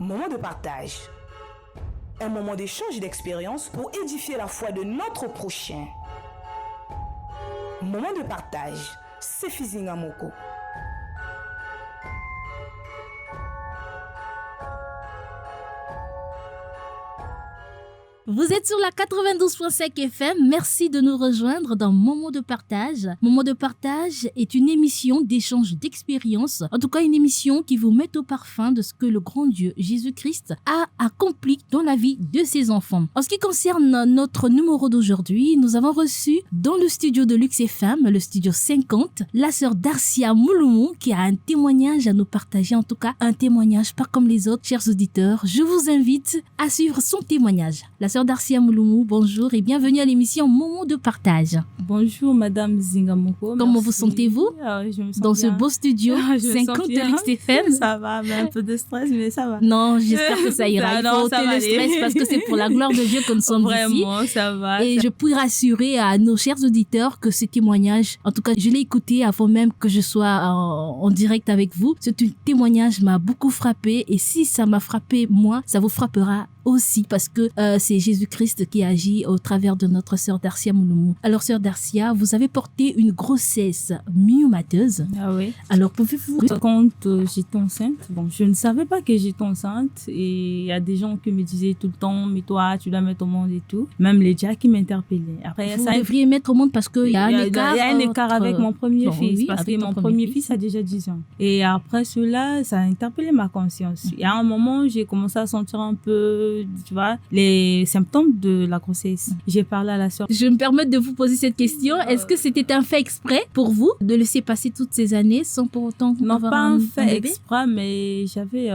Moment de partage. Un moment d'échange d'expériences pour édifier la foi de notre prochain. Moment de partage. C'est Fizinga Moko. Vous êtes sur la 92.5 FM. Merci de nous rejoindre dans Moment de partage. Moment de partage est une émission d'échange d'expériences. En tout cas, une émission qui vous met au parfum de ce que le grand Dieu, Jésus-Christ, a accompli dans la vie de ses enfants. En ce qui concerne notre numéro d'aujourd'hui, nous avons reçu dans le studio de Luxe FM, le studio 50, la sœur Darcia Mouloumou qui a un témoignage à nous partager. En tout cas, un témoignage pas comme les autres. Chers auditeurs, je vous invite à suivre son témoignage. La sœur Darcia Mouloumou, bonjour et bienvenue à l'émission Moment de partage. Bonjour Madame Zingamoko. Comment vous sentez-vous je me sens dans bien. ce beau studio 50 de Luxe FM? Ça va, mais un peu de stress, mais ça va. Non, j'espère que ça ira. Il faut ôter le stress parce que c'est pour la gloire de Dieu que nous sommes ici. Vraiment, ça va. Et je puis rassurer à nos chers auditeurs que ce témoignage, en tout cas, je l'ai écouté avant même que je sois en direct avec vous. Ce témoignage m'a beaucoup frappé et si ça m'a frappé moi, ça vous frappera aussi parce que c'est Jésus-Christ qui agit au travers de notre sœur Darcia Mouloumou. Alors sœur Darcia, vous avez porté une grossesse myomateuse. Ah oui. Alors pouvez-vous... Quand j'étais enceinte, bon, je ne savais pas que j'étais enceinte et il y a des gens qui me disaient tout le temps, mais toi, tu dois mettre au monde et tout. Même les gens qui m'interpellaient. Après, vous devriez mettre au monde parce qu'il y a un écart. Il y a un écart avec mon premier fils, oui, parce que mon premier fils a déjà 10 ans. Et après cela, ça a interpellé ma conscience. Et à un moment, j'ai commencé à sentir un peu, tu vois, les symptômes de la grossesse. J'ai parlé à la sœur. Je me permets de vous poser cette question. Est-ce que c'était un fait exprès pour vous de laisser passer toutes ces années sans pour autant Non, pas un fait bébé? exprès, mais j'avais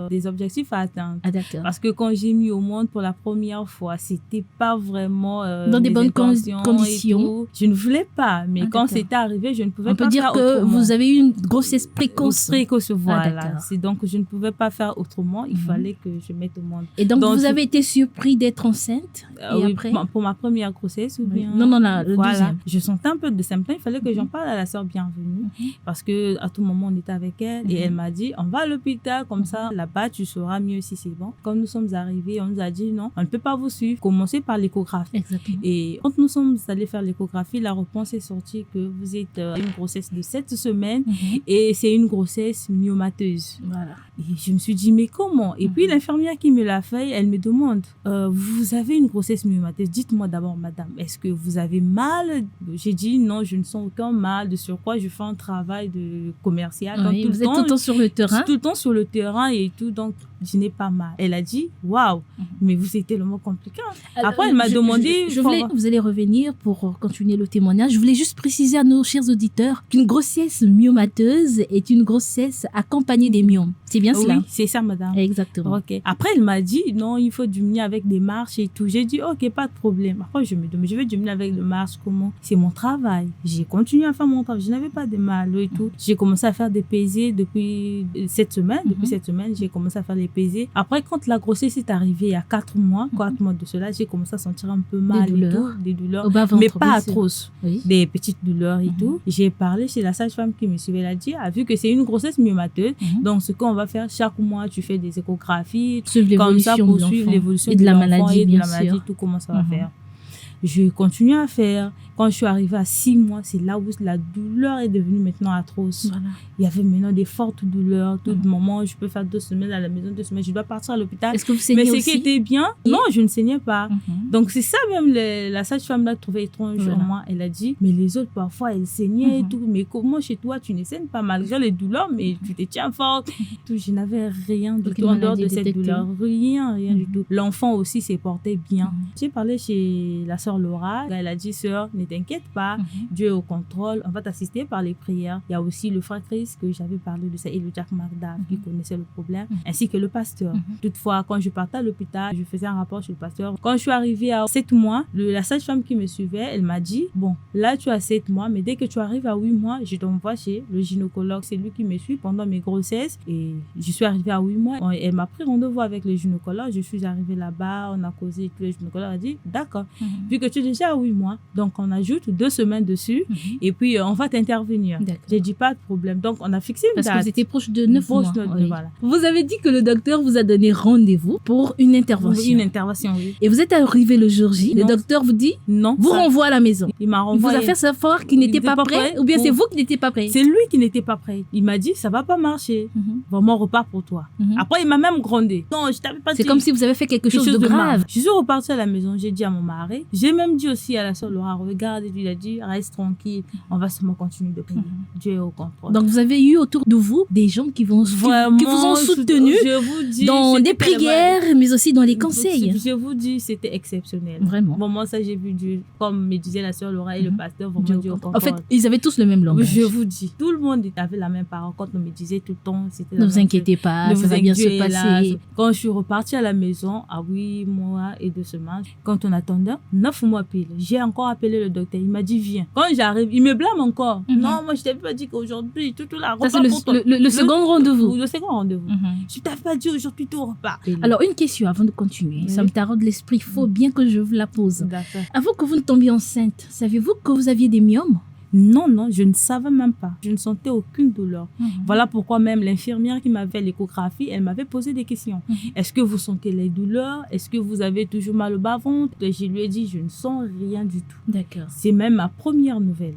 des objectifs à atteindre. Ah d'accord. Parce que quand j'ai mis au monde pour la première fois, c'était pas vraiment dans des bonnes conditions. Je ne voulais pas, mais quand c'était arrivé, je ne pouvais pas faire autrement. On peut dire que vous avez eu une grossesse précoce. Précoce, voilà. C'est donc je ne pouvais pas faire autrement. Il fallait que je mette au monde. Et donc vous avez été surpris d'être enceinte et oui, après pour ma première grossesse ou bien non, le deuxième. Je sentais un peu de symptômes. Il fallait que j'en parle à la sœur Bienvenue parce que à tout moment on était avec elle et elle m'a dit on va à l'hôpital comme ça là-bas tu sauras mieux si c'est bon. Quand nous sommes arrivés, on nous a dit non, on ne peut pas vous suivre. Commencez par l'échographie. Exactement. Et quand nous sommes allés faire l'échographie, la réponse est sortie que vous êtes une grossesse de 7 semaines et c'est une grossesse myomateuse. Voilà. Et je me suis dit mais comment? Et puis l'infirmière qui me l'a fait, elle me demande vous avez une grossesse myomateuse, dites-moi d'abord madame, est-ce que vous avez mal? J'ai dit non, je ne sens aucun mal, de surcroît je fais un travail de commercial. Oui, vous êtes tout le temps sur le terrain. Tout le temps sur le terrain et tout, donc je n'ai pas mal. Elle a dit waouh, mais vous êtes tellement compliqué. Après elle m'a demandé vous allez revenir pour continuer le témoignage. Je voulais juste préciser à nos chers auditeurs qu'une grossesse myomateuse est une grossesse accompagnée des myomes. C'est bien cela? Oui, c'est ça madame. Exactement. Ok. Après elle m'a dit non, il faut diminuer avec des marches et tout. J'ai dit ok, pas de problème. Après je me demande, je vais diminuer avec des marches comment? C'est mon travail. J'ai continué à faire mon travail. Je n'avais pas de mal et tout. J'ai commencé à faire des pesées depuis cette semaine. Depuis cette semaine, j'ai commencé à faire les pesées. Après quand la grossesse est arrivée il y a 4 mois de cela, j'ai commencé à sentir un peu mal et tout, des douleurs, mais pas atroces, des petites douleurs et tout. J'ai parlé chez la sage-femme qui me suivait, elle a dit vu que c'est une grossesse myomateuse, donc ce qu'on va faire chaque mois, tu fais des échographies comme ça pour suivre l'évolution de la maladie, bien sûr. Tout comment ça va faire. Je continue à faire. Quand je suis arrivée à 6 mois, c'est là où la douleur est devenue maintenant atroce. Voilà. Il y avait maintenant des fortes douleurs. Tout moment, je peux faire 2 semaines à la maison, 2 semaines, je dois partir à l'hôpital. Est-ce que vous saignez aussi? Mais ce qui était bien, non, je ne saignais pas. Donc c'est ça même, la sage-femme l'a trouvé étrange en moi. Elle a dit, mais les autres parfois, elles saignaient et tout. Mais comment chez toi, tu ne saignes pas malgré les douleurs, mais tu te tiens forte. Je n'avais rien du tout en dehors de cette douleur. Rien du tout. L'enfant aussi s'est porté bien. J'ai parlé chez la sœur Laura. Elle a dit, sœur, ne t'inquiète pas, Dieu est au contrôle, on va t'assister par les prières. Il y a aussi le frère Chris que j'avais parlé de ça et le Jack Magda qui connaissait le problème, ainsi que le pasteur. Toutefois, quand je partais à l'hôpital, je faisais un rapport chez le pasteur. Quand je suis arrivée à 7 mois, la sage-femme qui me suivait, elle m'a dit, bon, là tu as 7 mois, mais dès que tu arrives à 8 mois, je t'envoie chez le gynécologue. C'est lui qui me suit pendant mes grossesses et je suis arrivée à 8 mois. Elle m'a pris rendez-vous avec le gynécologue. Je suis arrivée là-bas, on a causé et tout. Le gynécologue a dit, d'accord, vu que tu es déjà à 8 mois, donc on a ajoute 2 semaines dessus et puis on va t'intervenir. J'ai dit pas de problème. Donc on a fixé une date. Parce que vous étiez proche de 9 mois. Voilà. Vous avez dit que le docteur vous a donné rendez-vous pour une intervention. Une intervention, oui. Et vous êtes arrivé le jour J. Le docteur vous dit non. Vous renvoie à la maison. Il m'a renvoyé. Il vous a fait savoir qu'il n'était pas prêt ou bien c'est vous qui n'étiez pas prêt? C'est lui qui n'était pas prêt. Il m'a dit ça va pas marcher. Vraiment repart pour toi. Après il m'a même grondé. Non, je t'avais pas dit. C'est comme si vous avez fait quelque chose de grave. Je suis repartie à la maison. J'ai dit à mon mari. J'ai même dit aussi à la sœur Laura, regarde, il a dit reste tranquille. On va seulement continuer de prier. Dieu est au contrôle. Donc vous avez eu autour de vous des gens qui vous ont soutenu dans des prières, mais aussi dans les conseils. Je vous dis, c'était exceptionnel. Vraiment. Bon, moi, ça, j'ai vu Dieu, comme me disait la sœur Laura et le pasteur, vraiment Dieu au contrôle. En fait, ils avaient tous le même langage. Je vous dis, tout le monde avait la même parole. Quand on me disait tout le temps, c'était ne vous inquiétez pas, ça va bien se passer. Quand je suis repartie à la maison, à 8 mois et 2 semaines, quand on attendait 9 mois pile, j'ai encore appelé le docteur. Il m'a dit, viens. Quand j'arrive, il me blâme encore. Non, moi, je t'avais pas dit qu'aujourd'hui, tout la repas. Ça, c'est le second rendez-vous. Le second rendez-vous. Je t'avais pas dit aujourd'hui, tout repas. Alors, une question avant de continuer. Ça me taraude l'esprit. Il faut bien que je vous la pose. D'accord. Avant que vous ne tombiez enceinte, saviez-vous que vous aviez des myomes? Non, je ne savais même pas. Je ne sentais aucune douleur. Voilà pourquoi même l'infirmière qui m'avait fait l'échographie, elle m'avait posé des questions. Est-ce que vous sentez les douleurs? Est-ce que vous avez toujours mal au bas-ventre? Je lui ai dit, je ne sens rien du tout. D'accord. C'est même ma première nouvelle.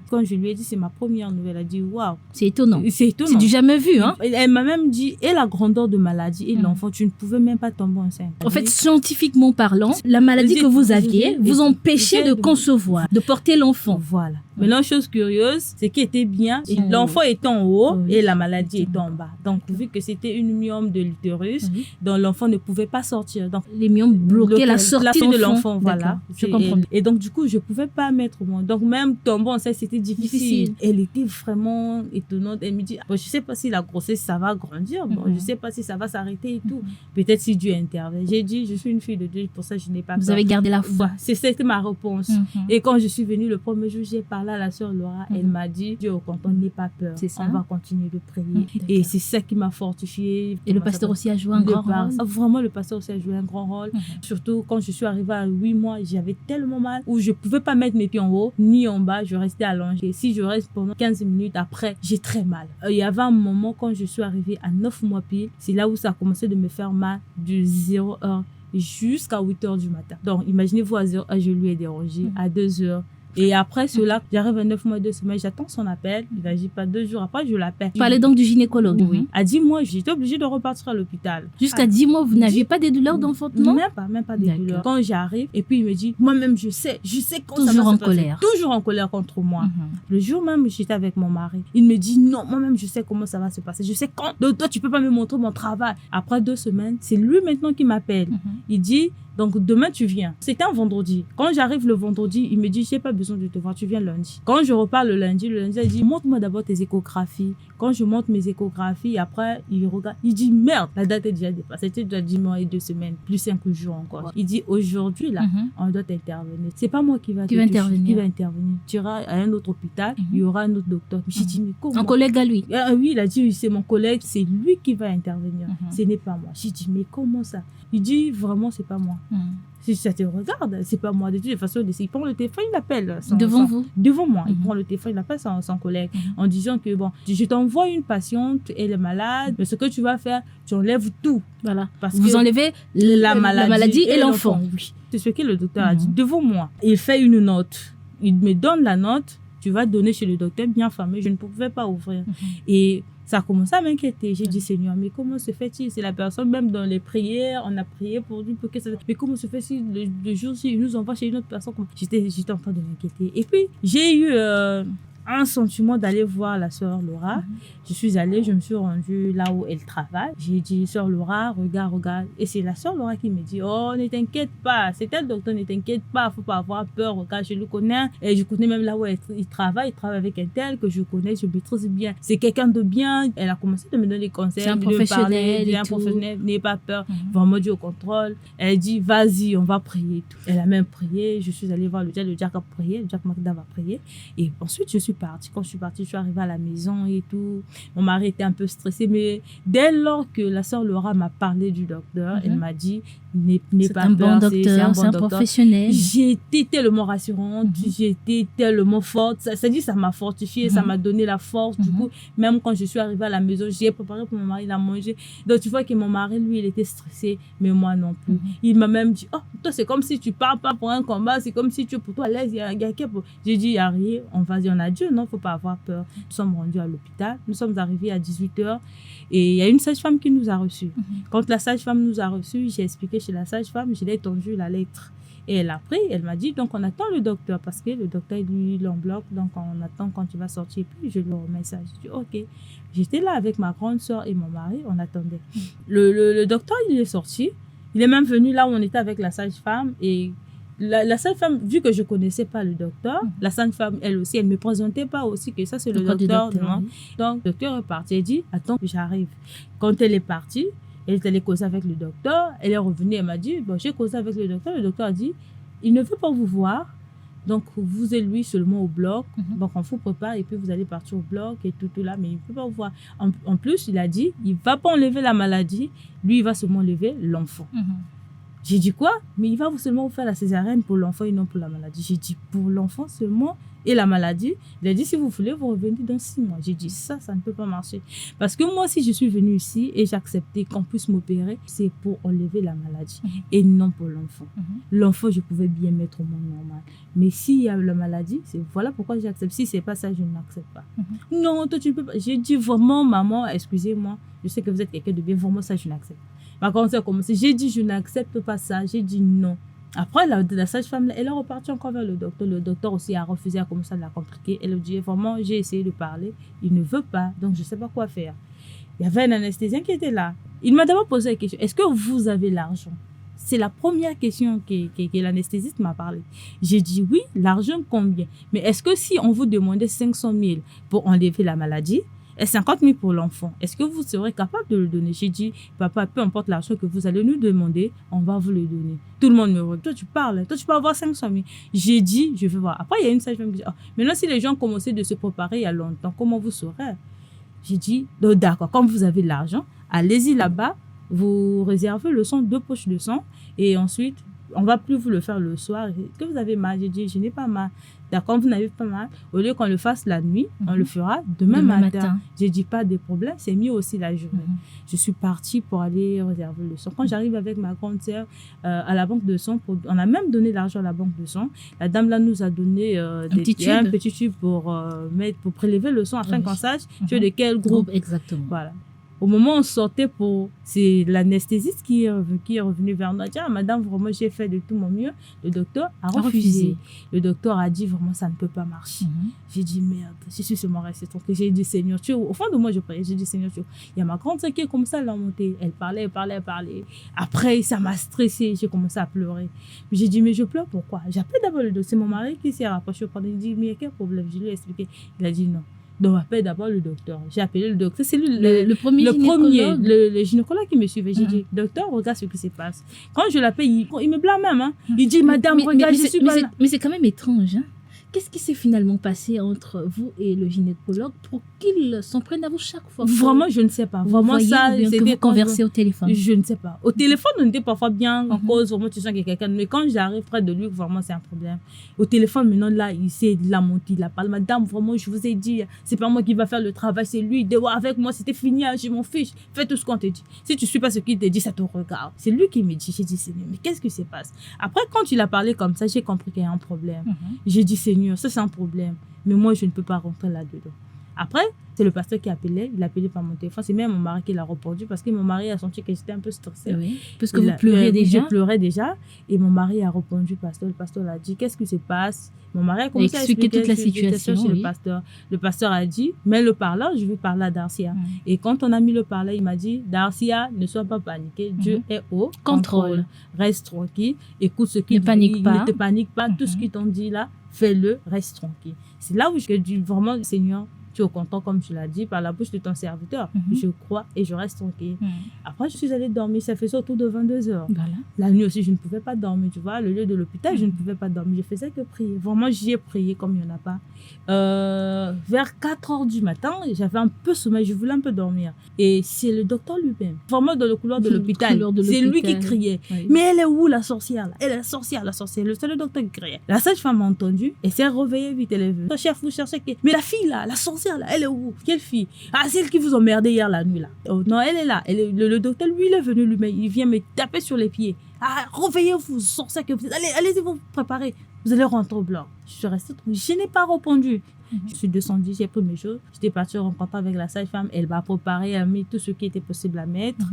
Quand je lui ai dit, c'est ma première nouvelle, elle a dit, waouh. C'est étonnant. C'est étonnant. C'est du jamais vu, hein? Elle m'a même dit, et la grandeur de maladie et l'enfant, tu ne pouvais même pas tomber enceinte. En fait, scientifiquement parlant, la maladie que vous aviez vous empêchait de concevoir, de porter l'enfant. Voilà. Maintenant, chose curieuse, c'est qu'il était bien, l'enfant était en haut et la maladie était en bas. Donc, vu que c'était une myome de l'utérus, donc l'enfant ne pouvait pas sortir. Donc, les myomes bloquaient la sortie de l'enfant. Voilà. Je comprends. Et donc, du coup, je ne pouvais pas mettre mon. Donc, même tomber enceinte, c'était difficile. Elle était vraiment étonnante. Elle me dit, bon, je ne sais pas si la grossesse, ça va grandir. Bon, je ne sais pas si ça va s'arrêter et tout. Peut-être si Dieu intervient. J'ai dit, je suis une fille de Dieu, pour ça, je n'ai pas peur. Vous avez gardé la foi. C'était ma réponse. Et quand je suis venue le premier jour, j'ai parlé à la sœur Laura. Elle m'a dit, Dieu au contrôle, n'aie pas peur. On va continuer de prier. Et c'est ça qui m'a fortifiée. Et le pasteur aussi a joué un grand rôle. Vraiment, le pasteur aussi a joué un grand rôle. Surtout quand je suis arrivée à 8 mois, j'avais tellement mal où je ne pouvais pas mettre mes pieds en haut ni en bas. Je restais allongée. Si je reste pendant 15 minutes après, j'ai très mal. Il y avait un moment quand je suis arrivée à 9 mois pile, c'est là où ça a commencé de me faire mal de 0h jusqu'à 8h du matin. Donc, imaginez-vous à 0h, je lui ai dérangé à 2h. Et après cela, j'arrive à 9 mois, 2 semaines, j'attends son appel. Il n'agit pas 2 jours après, je l'appelle. Vous parlez donc du gynécologue? Oui. À 10 mois, j'étais obligée de repartir à l'hôpital. Jusqu'à 10 mois, vous n'aviez pas des douleurs d'enfantement? Même pas des douleurs. Quand j'arrive, et puis il me dit, moi-même, je sais quand ça va se passer. Toujours en colère. Toujours en colère contre moi. Le jour même, j'étais avec mon mari. Il me dit, non, moi-même, je sais comment ça va se passer. Je sais quand. Donc, toi, tu peux pas me montrer mon travail. Après 2 semaines, c'est lui maintenant qui m'appelle. Il dit, donc demain tu viens. C'était un vendredi. Quand j'arrive le vendredi, il me dit j'ai pas besoin de te voir, tu viens lundi. Quand je repars le lundi, il dit montre-moi d'abord tes échographies. Quand je montre mes échographies, après il regarde, il dit merde, la date est déjà dépassée. C'était déjà 10 mois et 2 semaines, plus 5 jours encore. Il dit aujourd'hui là, on doit t'intervenir. C'est pas moi qui va intervenir. Tu iras à un autre hôpital, il y aura un autre docteur. J'ai dit mais comment? Un collègue à lui. Oui, il a dit c'est mon collègue, c'est lui qui va intervenir. Ce n'est pas moi. J'ai dit mais comment ça? Il dit vraiment c'est pas moi. Si ça te regarde, c'est pas moi. De toute façon, il prend le téléphone, il appelle. Vous? Devant moi. Il prend le téléphone, il appelle son collègue en disant que bon, je t'envoie une patiente, elle est malade, mais ce que tu vas faire, tu enlèves tout. Voilà. Vous enlevez la maladie et l'enfant. Oui. C'est ce que le docteur a dit devant moi. Il fait une note. Il me donne la note. Tu vas donner chez le docteur bien fermé. Je ne pouvais pas ouvrir. Et ça a commencé à m'inquiéter. J'ai dit, Seigneur, mais comment se fait-il? C'est la personne, même dans les prières, on a prié pour lui, pour que ça... Mais comment se fait-il le jour-ci, il nous envoie chez une autre personne? J'étais en train de m'inquiéter. Et puis, j'ai eu un sentiment d'aller voir la sœur Laura. Je suis allée, je me suis rendue là où elle travaille. J'ai dit, sœur Laura, regarde. Et c'est la sœur Laura qui me dit, oh, ne t'inquiète pas. C'est elle, docteur, ne t'inquiète pas. Faut pas avoir peur. Regarde, je le connais. Et je connais même là où il travaille. Il travaille avec un tel que je connais, je maîtrise bien. C'est quelqu'un de bien. Elle a commencé de me donner des conseils. C'est un professionnel. C'est un professionnel. N'ayez pas peur. Vraiment Dieu au contrôle. Elle dit, vas-y, on va prier. Elle a même prié. Je suis allée voir le Jack a prié. Le Jack Magda va prier. Et ensuite, je suis partie. Quand je suis partie, je suis arrivée à la maison et tout. Mon mari était un peu stressé, mais dès lors que la sœur Laura m'a parlé du docteur, elle m'a dit, n'aie pas un peur, bon docteur, c'est un professionnel. J'ai été tellement rassurante, j'ai été tellement forte. Ça dit, ça m'a fortifiée, ça m'a donné la force. Du coup, même quand je suis arrivée à la maison, j'ai préparé pour mon mari, il a mangé. Donc, tu vois que mon mari, lui, il était stressé, mais moi non plus. Il m'a même dit, oh, toi, c'est comme si tu pars pas pour un combat, c'est comme si tu es pour toi à l'aise. J'ai dit, il n'y a rien, on va dire, on a Dieu, non, il ne faut pas avoir peur. Nous sommes rendus à l'hôpital, nous sommes arrivés à 18h et il y a une sage-femme qui nous a reçus. Quand la sage-femme nous a reçus, j'ai expliqué chez la sage-femme, je lui ai tendu la lettre. Et elle a pris, elle m'a dit, donc on attend le docteur, parce que le docteur, lui, il en bloque, donc on attend quand il va sortir, puis je lui remets ça. J'ai dit, ok. J'étais là avec ma grande soeur et mon mari, on attendait. Le docteur, il est sorti, il est même venu là où on était avec la sage-femme, et la sage-femme, vu que je ne connaissais pas le docteur, la sage-femme, elle aussi, elle ne me présentait pas aussi que ça, c'est le docteur. Non? Donc, le docteur est parti, elle dit, attends, j'arrive. Quand elle est partie, elle est allée causer avec le docteur. Elle est revenue, elle m'a dit, bon, j'ai causé avec le docteur. Le docteur a dit, il ne veut pas vous voir. Donc, vous et lui seulement au bloc. Donc, on vous prépare et puis vous allez partir au bloc et tout là. Mais il ne peut pas vous voir. En plus, il a dit, il ne va pas enlever la maladie. Lui, il va seulement enlever l'enfant. J'ai dit quoi? Mais il va seulement vous faire la césarienne pour l'enfant et non pour la maladie. J'ai dit pour l'enfant seulement et la maladie. Il a dit si vous voulez, vous revenez dans 6 mois. J'ai dit ça ne peut pas marcher. Parce que moi, si je suis venue ici et j'ai accepté qu'on puisse m'opérer, c'est pour enlever la maladie et non pour l'enfant. L'enfant, je pouvais bien mettre au monde normal. Mais s'il y a la maladie, voilà pourquoi j'accepte. Si ce n'est pas ça, je n'accepte pas. Non, toi, tu ne peux pas. J'ai dit vraiment, maman, excusez-moi, je sais que vous êtes quelqu'un de bien, vraiment ça, je n'accepte pas. Ma grande soeur a commencé, j'ai dit je n'accepte pas ça, j'ai dit non. Après, la sage-femme, elle est repartie encore vers le docteur. Le docteur aussi a refusé, a commencé à la compliquer. Elle a dit vraiment, j'ai essayé de parler, il ne veut pas, donc je ne sais pas quoi faire. Il y avait un anesthésien qui était là. Il m'a d'abord posé la question, est-ce que vous avez l'argent? C'est la première question que l'anesthésiste m'a parlé. J'ai dit oui, l'argent combien? Mais est-ce que si on vous demandait 500 000 pour enlever la maladie, et 50 000 pour l'enfant, est-ce que vous serez capable de le donner? J'ai dit, papa, peu importe l'argent que vous allez nous demander, on va vous le donner. Tout le monde me regarde. Toi, tu parles. Toi, tu peux avoir 500 000. J'ai dit, je vais voir. Après, il y a une sage-femme qui dit, oh, maintenant, si les gens commençaient de se préparer il y a longtemps, comment vous saurez? J'ai dit, d'accord, comme vous avez de l'argent, allez-y là-bas, vous réservez le sang, 2 poches de sang, et ensuite, on ne va plus vous le faire le soir. Est-ce que vous avez mal? J'ai dit, je n'ai pas mal. D'accord, vous n'avez pas mal. Au lieu qu'on le fasse la nuit, on le fera demain matin. J'ai dit, pas de problème, c'est mieux aussi la journée. Je suis partie pour aller réserver le sang. Quand j'arrive avec ma grande sœur à la banque de sang, on a même donné l'argent à la banque de sang. La dame là nous a donné un petit tube pour prélever le sang afin qu'on sache de quel groupe. Exactement. Voilà. Au moment où on sortait, c'est l'anesthésiste qui est revenu vers nous. Ah, madame, vraiment, j'ai fait de tout mon mieux. Le docteur a refusé. Le docteur a dit, vraiment, ça ne peut pas marcher. J'ai dit, merde, je suis seulement restée tranquille. J'ai dit, Seigneur, au fond de moi, je priais. J'ai dit, Seigneur, il y a ma grande sœur qui est comme ça, elle a monté. Elle parlait. Après, ça m'a stressée. J'ai commencé à pleurer. J'ai dit, mais je pleure pourquoi? J'ai appelé d'abord le docteur. C'est mon mari qui s'est rapproché. Il dit, mais il y a quel problème? Je lui ai expliqué. Il a dit non. Donc, appelle d'abord le docteur. J'ai appelé le docteur. C'est lui, le premier gynécologue. Le gynécologue qui me suivait. J'ai dit, docteur, regarde ce qui se passe. Quand je l'appelle, il me blâme même. Hein. Il dit, madame, regarde, je suis pas là. Mais c'est quand même étrange. Hein? Qu'est-ce qui s'est finalement passé entre vous et le gynécologue pour qu'il s'en prenne à vous chaque fois? Vraiment, je ne sais pas. Vraiment, ça, c'est que vous conversez au téléphone. Je ne sais pas. Au téléphone, on était parfois bien en cause. Vraiment, tu sens qu'il y a quelqu'un. Mais quand j'arrive près de lui, vraiment, c'est un problème. Au téléphone, maintenant, là, il sait de la montée. Il a parlé. Madame, vraiment, je vous ai dit, c'est pas moi qui va faire le travail, c'est lui. Avec moi, c'était fini. Je m'en fiche. Fais tout ce qu'on te dit. Si tu ne suis pas ce qu'il te dit, ça te regarde. C'est lui qui me dit. J'ai dit, Seigneur, mais qu'est-ce qui se passe? Après, quand il a parlé comme ça, j'ai compris qu'il y a un problème. J'ai dit, Seigneur, ça c'est un problème, mais moi je ne peux pas rentrer là-dedans. Après, c'est le pasteur qui appelait, il appelait par mon téléphone, c'est même mon mari qui l'a répondu parce que mon mari a senti que j'étais un peu stressée. Oui, parce que vous pleuriez déjà. Je pleurais déjà et mon mari a répondu, le pasteur l'a dit, qu'est-ce qui se passe? Mon mari a commencé à expliquer toute la situation chez le pasteur. Le pasteur a dit, mets le parleur, je vais parler à Darcia. Et quand on a mis le parleur, il m'a dit, Darcia, ne sois pas paniqué, Dieu est au contrôle. Reste tranquille, écoute ce qu'il dit, ne te panique pas, tout ce qu'ils t'ont dit là, fais-le, reste tranquille. C'est là où je dis vraiment, Seigneur, tu es content, comme tu l'as dit, par la bouche de ton serviteur. Je crois et je reste tranquille. Après, je suis allée dormir. Ça faisait autour de 22h. Voilà. La nuit aussi, je ne pouvais pas dormir. Tu vois, le lieu de l'hôpital, je ne pouvais pas dormir. Je faisais que prier. Vraiment, j'y ai prié comme il n'y en a pas. Vers 4h du matin, j'avais un peu sommeil. Je voulais un peu dormir. Et c'est le docteur lui-même, vraiment dans le couloir de l'hôpital. C'est lui qui criait. Oui. Mais elle est où, la sorcière là? Elle est la sorcière, la sorcière. C'est le docteur qui criait. La sage-femme a entendu et s'est réveillée vite. Elle est venue. Chef, vous cherchez qui? Mais la fille là, la sorcière là, elle est où? Quelle fille? Ah, c'est elle qui vous emmerdait hier la nuit là. Oh non, elle est là. Le docteur, lui, il est venu lui-même. Il vient me taper sur les pieds. Ah, réveillez-vous, sorcière que vous êtes. Allez-y vous préparer. Vous allez rentrer au bloc. Je suis restée trop. Je n'ai pas répondu. Je suis descendue, j'ai pris mes choses. J'étais partie rencontrer avec la sage-femme. Elle m'a préparé, elle a mis tout ce qui était possible à mettre.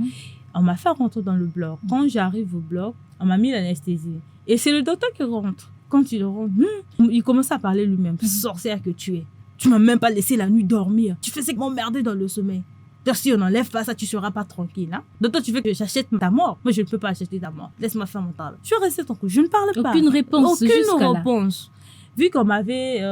On m'a fait rentrer dans le bloc. Quand j'arrive au bloc, on m'a mis l'anesthésie. Et c'est le docteur qui rentre. Quand il rentre, il commence à parler lui-même. Sorcière que tu es. Tu m'as même pas laissé la nuit dormir. Tu faisais que m'emmerder dans le sommeil. Si on n'enlève pas ça, tu ne seras pas tranquille. Hein? Donc toi, tu veux que j'achète ta mort. Moi, je ne peux pas acheter ta mort. Laisse-moi faire mon travail. Je suis restée tranquille. Je ne parle pas. Aucune réponse. Aucune réponse. Vu qu'on m'avait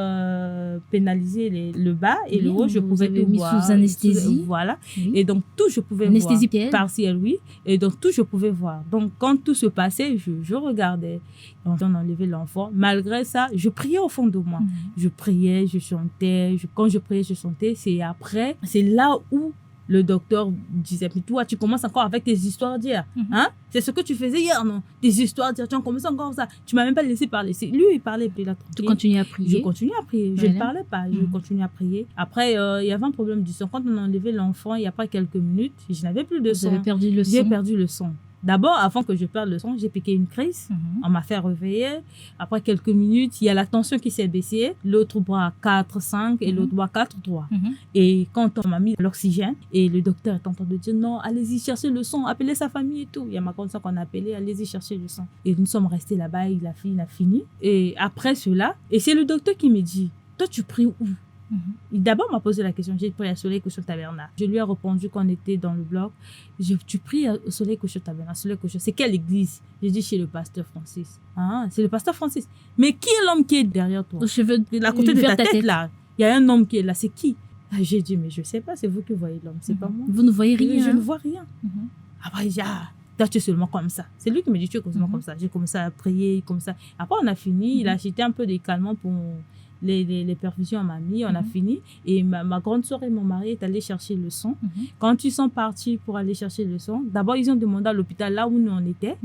pénalisé le bas et le haut, je pouvais tout mis voir. Sous anesthésie. Voilà. Oui. Et donc, tout, je pouvais anesthésie voir. Partielle, oui. Et donc, tout, je pouvais voir. Donc, quand tout se passait, je regardais. On enlevait l'enfant. Malgré ça, je priais au fond de moi. Je priais, je chantais. Quand je priais, je chantais. C'est après, c'est là où le docteur disait, mais toi, tu commences encore avec tes histoires d'hier. Hein? C'est ce que tu faisais hier, non? Tes histoires d'hier, tu as commencé encore ça. Tu m'as même pas laissé parler. Lui, il parlait, puis là, tu continuais à prier? Je continuais à prier. Voilà. Je ne parlais pas. Je continuais à prier. Après, il y avait un problème du sang. Quand on a enlevé l'enfant, il n'y a pas quelques minutes, je n'avais plus de sang. Vous avez perdu le sang? J'ai perdu le sang. D'abord, avant que je perde le sang, j'ai piqué une crise. On m'a fait réveiller. Après quelques minutes, il y a la tension qui s'est baissée. L'autre bras 4, 5 et l'autre bras 4, 3. Et quand on m'a mis l'oxygène, et le docteur est en train de dire non, allez-y chercher le sang, appelez sa famille et tout. Il y a ma grande soeur qu'on a appelée, allez-y chercher le sang. Et nous sommes restés là-bas et la fille a fini. Et après cela, et c'est le docteur qui me dit, toi tu pries où? D'abord, on m'a posé la question, j'ai prié à Soleil Couchant Tabernacle. Je lui ai répondu qu'on était dans le bloc. Tu pries au Soleil Couchant Tabernacle. Soleil Couchant, c'est quelle église? J'ai dit chez le pasteur Francis. Ah, c'est le pasteur Francis. Mais qui est l'homme qui est derrière toi? Aux cheveux à côté de ta tête là. Il y a un homme qui est là, c'est qui? J'ai dit, mais je ne sais pas, c'est vous qui voyez l'homme, c'est pas moi. Vous ne voyez rien? Je ne vois rien. Après, j'ai dit, toi, tu es seulement comme ça. C'est lui qui me dit, tu es seulement comme ça. J'ai commencé à prier, comme ça. Après, on a fini. Il a acheté un peu de calmants pour les perfusions à mamie. On a fini. Et ma grande soeur et mon mari est allé chercher le sang. Quand ils sont partis pour aller chercher le sang, d'abord, ils ont demandé à l'hôpital là où nous on était.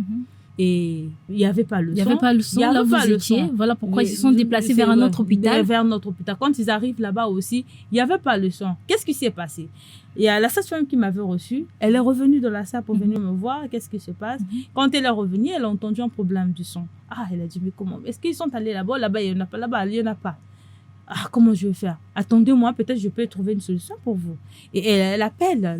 Et il n'y avait pas le sang. Il n'y avait pas le sang, là où vous étiez. Voilà pourquoi ils se sont déplacés vers un autre hôpital. Vers notre hôpital. Quand ils arrivent là-bas aussi, il n'y avait pas le sang. Qu'est-ce qui s'est passé? Il y a la sage-femme qui m'avait reçue. Elle est revenue de la salle pour venir me voir. Qu'est-ce qui se passe? Quand elle est revenue, elle a entendu un problème du sang. Ah, elle a dit, mais comment? Est-ce qu'ils sont allés là-bas? Là-bas, il n'y en a pas. Là-bas, il n'y en a pas. Ah, comment je vais faire? Attendez-moi, peut-être je peux trouver une solution pour vous. Et elle appelle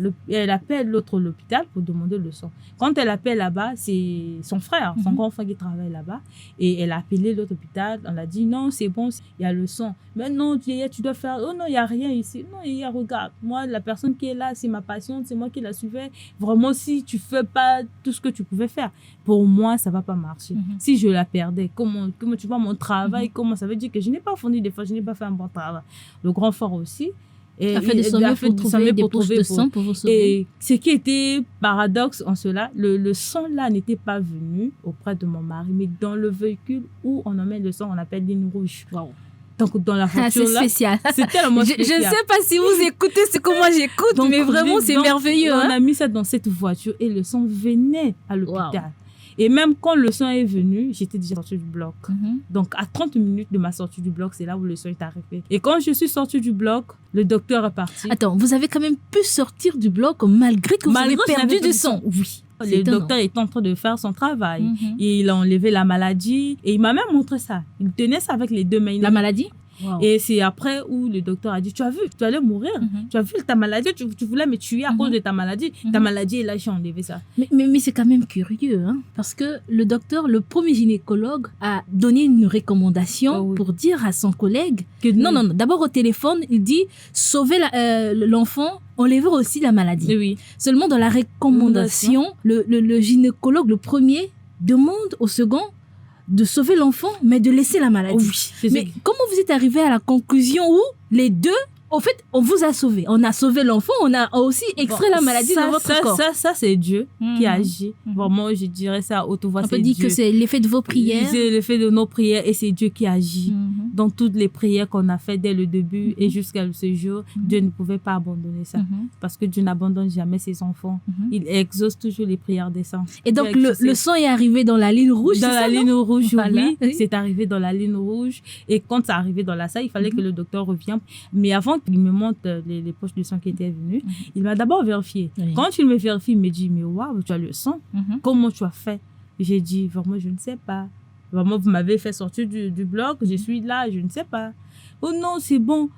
l'autre l'hôpital pour demander le sang. Quand elle appelle là-bas, c'est son frère, son grand frère qui travaille là-bas. Et elle a appelé l'autre hôpital. On a dit non, c'est bon, il y a le sang. Mais non, tu dois faire. Oh non, il n'y a rien ici. Non, il y a, regarde, moi, la personne qui est là, c'est ma patiente, c'est moi qui la suivais. Vraiment, si tu ne fais pas tout ce que tu pouvais faire, pour moi, ça ne va pas marcher. Si je la perdais, comment tu vois mon travail, comment ça veut dire que je n'ai pas fourni d'efforts, je n'ai pas fait un bon travail. Le grand frère aussi. Et a fait des sommets pour trouver des poches de sang pour vous sauver. Et ce qui était paradoxe en cela, le sang là n'était pas venu auprès de mon mari, mais dans le véhicule où on emmène le sang, on appelle ligne rouge. Wow. Donc dans la voiture c'est spécial. C'est tellement spécial. Je ne sais pas si vous écoutez ce que moi j'écoute, donc, mais vraiment c'est merveilleux. On a mis ça dans cette voiture et le sang venait à l'hôpital. Wow. Et même quand le sang est venu, j'étais déjà sortie du bloc. Donc, à 30 minutes de ma sortie du bloc, c'est là où le sang est arrivé. Et quand je suis sortie du bloc, le docteur est parti. Attends, vous avez quand même pu sortir du bloc malgré que vous avez perdu du sang? Oui. Le docteur est en train de faire son travail. Et il a enlevé la maladie. Et il m'a même montré ça. Il tenait ça avec les deux mains. La maladie? Wow. Et c'est après où le docteur a dit, tu as vu, tu allais mourir. Tu as vu ta maladie, tu voulais me tuer à cause de ta maladie. Ta maladie est là, j'ai enlevé ça. Mais c'est quand même curieux, hein, parce que le docteur, le premier gynécologue, a donné une recommandation pour dire à son collègue que non, d'abord au téléphone, il dit, sauvez l'enfant, enlever aussi la maladie. Oui. Seulement dans la recommandation, le gynécologue, le premier, demande au second de sauver l'enfant, mais de laisser la maladie. Mais comment vous êtes arrivé à la conclusion où les deux au fait, on vous a sauvé. On a sauvé l'enfant, on a aussi extrait la maladie de votre corps. Ça, c'est Dieu qui agit. Vraiment, je dirais ça à haute voix. On peut dire que c'est l'effet de vos prières. C'est l'effet de nos prières et c'est Dieu qui agit. Dans toutes les prières qu'on a faites dès le début et jusqu'à ce jour, Dieu ne pouvait pas abandonner ça. Parce que Dieu n'abandonne jamais ses enfants. Il exauce toujours les prières des saints. Et donc, le sang est arrivé dans la ligne rouge, dans la ligne rouge, voilà. Oui. C'est arrivé dans la ligne rouge. Et quand c'est arrivé dans la salle, il fallait que le docteur revienne. Mais avant qu'il me montre les poches de sang qui étaient venues, il m'a d'abord vérifié. Oui. Quand il me vérifie, il me dit, mais waouh, tu as le sang. Comment tu as fait? J'ai dit, vraiment, je ne sais pas. Vraiment, vous m'avez fait sortir du bloc, je suis là, je ne sais pas. Oh non, c'est bon.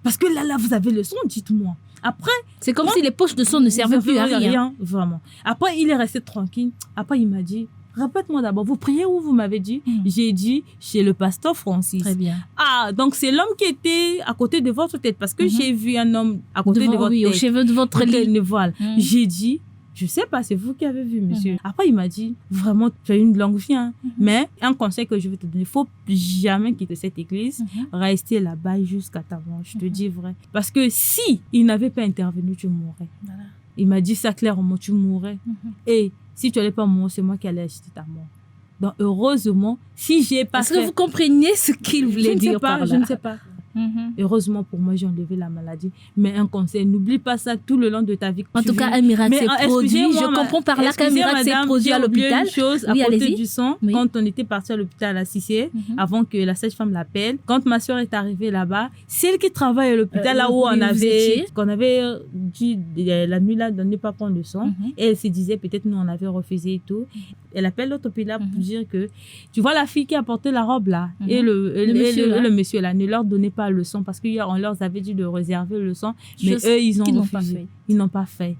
Parce que là, vous avez le sang, dites-moi. Après, c'est comme si les poches de sang ne servaient plus à rien. Vraiment. Après, il est resté tranquille. Après, il m'a dit, répète-moi d'abord, vous priez où vous m'avez dit? J'ai dit, chez le pasteur Francis. Très bien. Ah, donc c'est l'homme qui était à côté de votre tête. Parce que j'ai vu un homme à côté de votre tête. Au chevet de votre lit. Voilà. J'ai dit, je sais pas, c'est vous qui avez vu, monsieur. Après, il m'a dit, vraiment, tu as une longue vie, hein. Mais un conseil que je vais te donner, il faut jamais quitter cette église, rester là-bas jusqu'à ta mort. Je te dis vrai. Parce que si il n'avait pas intervenu, tu mourrais. Voilà. Il m'a dit ça clairement, tu mourrais. Et si tu n'allais pas mourir, c'est moi qui allais acheter ta mort. Donc, heureusement, si j'ai pas Est-ce que vous compreniez ce qu'il voulait dire par là? Je ne sais pas. Heureusement pour moi, j'ai enlevé la maladie. Mais un conseil, n'oublie pas ça tout le long de ta vie. En tout cas, un miracle s'est produit. Je comprends par là qu'un miracle s'est produit à l'hôpital. Une chose, à côté du sang, quand on était parti à l'hôpital à Cissé, avant que la sage-femme l'appelle, quand ma soeur est arrivée là-bas, celle qui travaille à l'hôpital, là où qu'on avait dit la nuit là de ne pas prendre le sang, et elle se disait peut-être nous on avait refusé et tout. Elle appelle l'autre hôpital pour dire que tu vois la fille qui a porté la robe là et le monsieur là, ne leur donnez pas le sang parce qu'hier on leur avait dit de réserver le sang, mais eux ils ont refusé. Ils n'ont pas fait.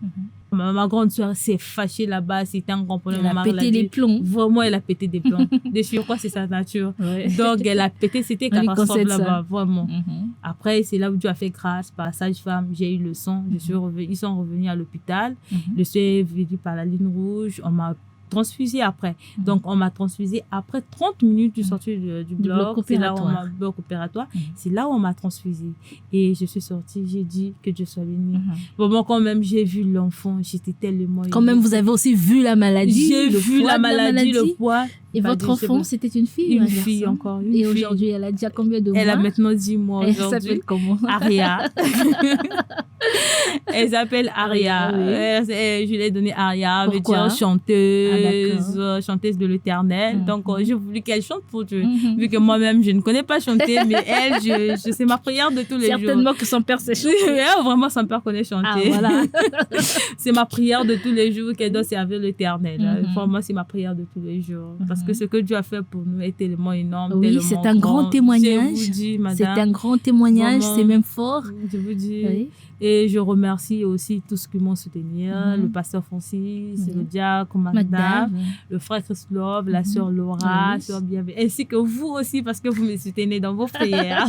Ma grande soeur s'est fâchée là-bas, c'était un grand problème. Elle a pété les plombs. Vraiment, elle a pété des plombs. De surcroît, c'est sa nature. Ouais. Donc, elle a pété, c'était catastrophe là-bas, vraiment. Après, c'est là où Dieu a fait grâce par la sage-femme. J'ai eu le sang, ils sont revenus à l'hôpital. Le sang est venu par la ligne rouge, on m'a transfusé après. Donc, on m'a transfusé après 30 minutes du sortie du bloc. C'est là où on m'a bloc opératoire. C'est là où on m'a transfusé. Et je suis sortie, j'ai dit que Dieu soit béni. Bon, quand même, j'ai vu l'enfant, j'étais tellement... Quand même, vous avez aussi vu la maladie. J'ai vu la maladie, le poids. Et votre enfant, c'était une fille? Une fille encore. Et aujourd'hui, elle a déjà combien de mois? Elle a maintenant 10 mois aujourd'hui. Elle s'appelle comment? Aria. Elle s'appelle Aria. Oui. Je lui ai donné Aria, veut dire chanteuse, chanteuse de l'Éternel. Donc, j'ai voulu qu'elle chante pour Dieu. Vu que moi-même, je ne connais pas chanter, mais elle, c'est ma prière de tous les jours. Certainement que son père sait chanter. Vraiment, son père connaît chanter. Ah, voilà. C'est ma prière de tous les jours qu'elle doit servir l'Éternel. Pour moi, c'est ma prière de tous les jours. Parce que ce que Dieu a fait pour nous est tellement énorme. Oui, tellement c'est un grand témoignage. Je vous dis, madame. C'est un grand témoignage, c'est même fort. Je vous dis. Oui. Et je remercie aussi tous ceux qui m'ont soutenu, le pasteur Francis, le diacre Magda, le frère Christophe, la sœur Laura, sœur Bienvenue, ainsi que vous aussi parce que vous me soutenez dans vos prières.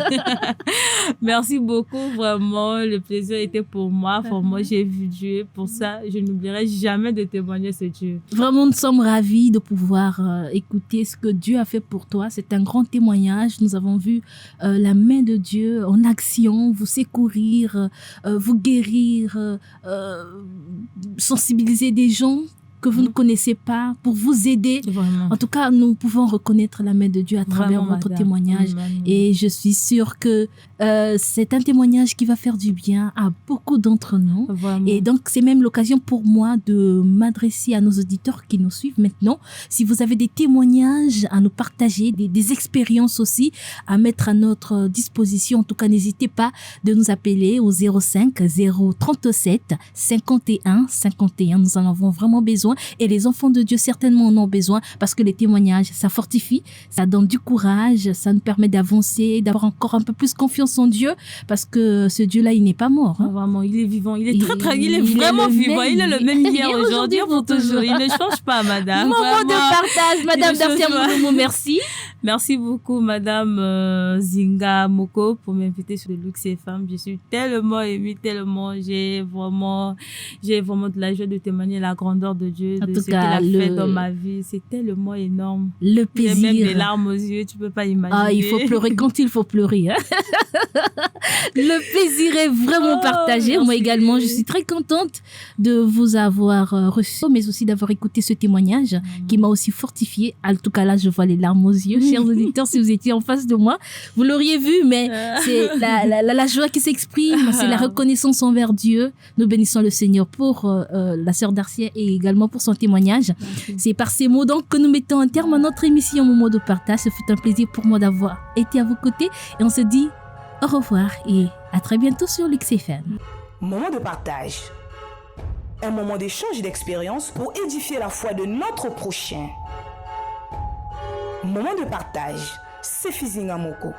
Merci beaucoup, vraiment, le plaisir était pour moi. Pour moi, j'ai vu Dieu. Pour ça, je n'oublierai jamais de témoigner ce Dieu. Vraiment, nous sommes ravis de pouvoir écouter ce que Dieu a fait pour toi. C'est un grand témoignage. Nous avons vu la main de Dieu en action, vous secourir, vous guérir, sensibiliser des gens que vous ne connaissez pas, pour vous aider. Vraiment. En tout cas, nous pouvons reconnaître la main de Dieu à travers votre témoignage. Et je suis sûre que c'est un témoignage qui va faire du bien à beaucoup d'entre nous. Vraiment. Et donc, c'est même l'occasion pour moi de m'adresser à nos auditeurs qui nous suivent maintenant. Si vous avez des témoignages à nous partager, des expériences aussi à mettre à notre disposition, en tout cas, n'hésitez pas de nous appeler au 05 037 51 51. Nous en avons vraiment besoin. Et les enfants de Dieu certainement en ont besoin parce que les témoignages, ça fortifie, ça donne du courage, ça nous permet d'avancer, d'avoir encore un peu plus confiance en Dieu parce que ce Dieu-là, il n'est pas mort. Hein. Vraiment, il est vivant, il est vraiment vivant. Il est le même hier, aujourd'hui, pour toujours. Il ne change pas, madame. Moment de partage, madame Darcia Mouloumou, merci. Merci beaucoup, Madame Zinga Moko, pour m'inviter sur le Luxe FM. Je suis tellement émue, tellement. J'ai vraiment de la joie de témoigner la grandeur de Dieu, de ce qu'il a fait dans ma vie. C'est tellement énorme. Le plaisir. J'ai même des larmes aux yeux, tu peux pas imaginer. Ah, il faut pleurer quand il faut pleurer. Hein. Le plaisir est vraiment partagé. Merci. Moi également, je suis très contente de vous avoir reçu, mais aussi d'avoir écouté ce témoignage qui m'a aussi fortifiée. En tout cas, là, je vois les larmes aux yeux. Chers auditeurs, si vous étiez en face de moi, vous l'auriez vu, mais c'est la joie qui s'exprime, c'est la reconnaissance envers Dieu. Nous bénissons le Seigneur pour la sœur Darcia et également pour son témoignage. Merci. C'est par ces mots donc que nous mettons un terme à notre émission Moment de partage. Ce fut un plaisir pour moi d'avoir été à vos côtés et on se dit au revoir et à très bientôt sur Luxe FM. Moment de partage. Un moment d'échange et d'expérience pour édifier la foi de notre prochain. Moment de partage. C'est Fizinga Moko.